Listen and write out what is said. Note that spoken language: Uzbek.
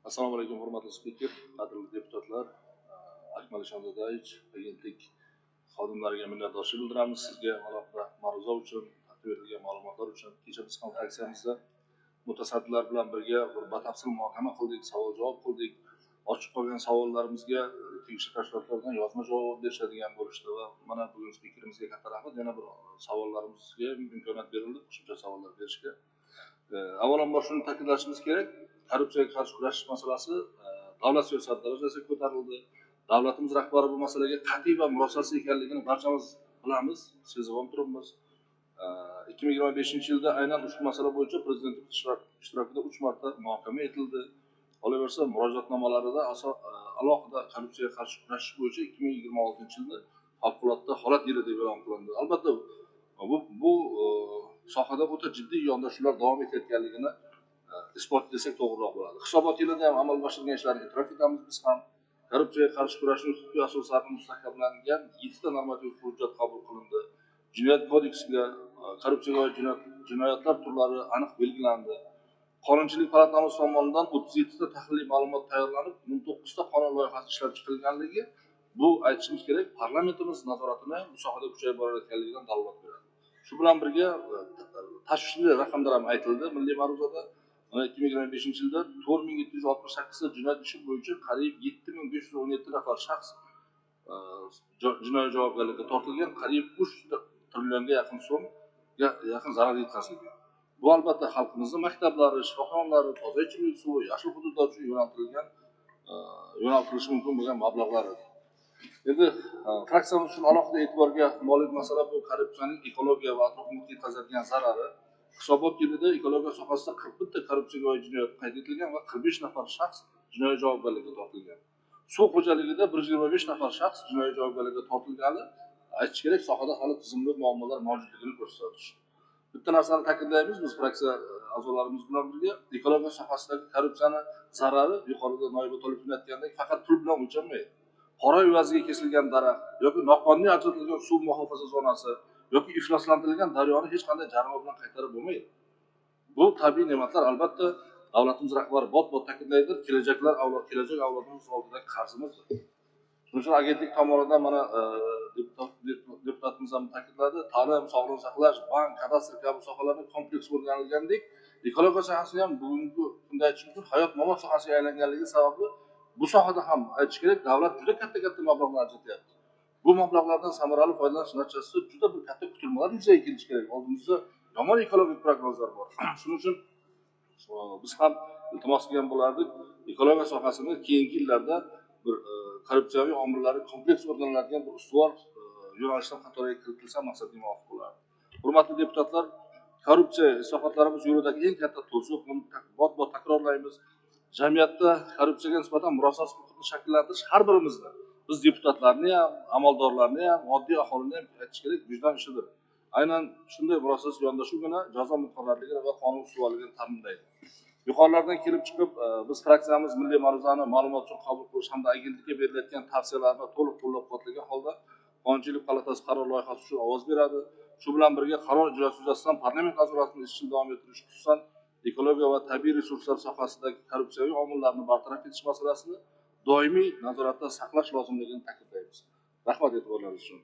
Assalomu alaykum, hurmatli spiker, qadrli deputatlar, Akmal Shomdodayevich, agentlik xodimlariga minnatdorchilik bildiramiz. Sizga alohida ma'ruza uchun, berilgan ma'lumotlar uchun. Kecha biz ham fraksiyamizda mutasaddilar bilan birga bir batafsil muhokama qildik, savol-javob qildik. Ochiq qolgan savollarimizga tegishli tashkilotlardan yozma javob berishadigan bo'lishdi va mana bugun spikerimizga katta rahmat. Yana bir savollarimizga imkoniyat berildi, qo'shimcha savollar berishga. Avvalambor shuni ta'kidlashimiz kerak. Korrupsiyaga qarshi kurashish masalasi davlat siyosati darajasiga ko'tarildi. Davlatimiz rahbari bu masalaga qat'iy va murosasiz ekanligini barchamiz bilamiz, sezib ham turibmiz. 2025-yilda aynan ushbu masala bo'yicha prezidentimiz ishtirokida 3 marta muhokama etildi. Qolaversa, murojaatnomalarida alohida korrupsiyaga qarshi kurashish bo'yicha 2026-yilda favqulodda holat yili deb e'lon qilindi. Albatta, bu sohada o'ta jiddiy yondashuvlar davom etayotganligini isbot desak to'g'riroq bo'ladi. Hisobot yilida ham amalga oshirilgan ishlarni e'tirof etamiz. Biz ham korrupsiyaga qarshi kurashning huquqiy asoslarini mustahkamlangan 7 ta normativ hujjat qabul qilindi. Jinoyat kodeksiga korrupsiyaga oid jinoyatlar turlari aniq belgilandi. Qonunchilik palatamiz tomonidan 37 ta tahliliy ma'lumot tayyorlanib, 19 ta qonun loyihasi ishlab chiqilganligi bu aytishimiz kerak, parlamentimiz nazoratini bu sohada kuchayib borayotganligidan dalolat beradi. Shu bilan birga tashvishli raqamlar ham aytildi milliy ma'ruzada. 2025-yilda 4768 ta jinoyat ishi bo'yicha qariyb 7517 nafar shaxs jinoiy javobgarlikka tortilgan, qariyb 3 trillionga yaqin so'mga yaqin zarar yetkazilgan. Bu albatta xalqimizning maktablari, shifoxonalari, toza ichimlik suvi, yashil hududlar uchun yo'naltirishi mumkin bo'lgan mablag'lar. Endi fraksiyamiz uchun alohida e'tiborga molik masala bu korrupsiyaning ekologiya va atrof muhitga yetkazadigan zarari. Hisobot yilida ekologiya sohasida 41 ta korrupsiyaga oid jinoyat qayd etilgan va 45 nafar shaxs jinoiy javobgarlikka tortilgan. Suv xo'jaligida 125 nafar shaxs jinoiy javobgarlikka tortilgani aytish kerak, sohada hali tizimli muammolar mavjudligini ko'rsatish. Bitta narsani ta'kidlaymiz, biz fraksiya a'zolarimiz bilan birga ekologiya sohasidagi korrupsiyani zarari yuqorida Noiba Toliqov aytgandek faqat pul bilan o'lchanmaydi. Qora evaziga kesilgan daraxt yoki noqonuniy ajratilgan suv muhofaza zonasi yoki ifloslantirilgan daryoni hech qanday jarima bilan qaytarib bo'lmaydi. Bu tabiiy ne'matlar albatta davlatimiz rahbari bot-bot ta'kidlaydi, kelajak avlodimiz oldidagi qarzimizdir. Shuning uchun agentlik tomonidan mana deputatimiz ham ta'kidladi, ta'lim, sog'liqni saqlash, bank, kadastr kabi sohalarni kompleks o'rganilgandek, ekologiya sohasi ham bugungi kunda aytish mumkin hayot-mamot sohasiga aylanganligi sababli bu sohada ham aytish kerak, davlat juda katta mablag'lar ajratyapti. Bu mablag'lardan samarali foydalanish natijasida juda bir katta kutilmalar yuzaga kelishi kerak. Oldimizda yomon ekologik prognozlar bor. Shuning uchun biz ham iltimos qilgan bo'lardik, ekologiya sohasini keyingi yillarda bir korrupsiyaviy omillari kompleks o'rganiladigan bir ustuvor yo'nalishlar qatoriga kiritilsa maqsadga muvofiq bo'lardi. Hurmatli deputatlar, korrupsiya islohotlarimiz yo'lidagi eng katta to'siq, buni bot-bot takrorlaymiz. Jamiyatda korrupsiyaga nisbatan murosasiz muhitni shakllantirish har birimizni, biz deputatlarni ham, amaldorlarni ham, oddiy aholini ham aytish kerak, vijdon ishidir. Aynan shunday murosasiz yondashuvgina jazo muqarrarligini va qonun ustuvorligini ta'minlaydi. Yuqorilardan kelib chiqib, biz fraksiyamiz milliy ma'ruzani ma'lumot uchun qabul qilish hamda agentlikka berilayotgan tavsiyalarni to'liq qo'llab-quvvatlagan holda Qonunchilik palatasi qaror loyihasi uchun ovoz beradi. Shu bilan birga qaror ijrosi yuzasidan parlament nazoratini izchil davom ettirish, xususan ekologiya va tabiiy resurslar sohasidagi korrupsiyaviy omillarni bartaraf etish masalasini doimiy nazoratda saqlash lozimligini ta'kidlaymiz. Rahmat e'tiborlaringiz uchun.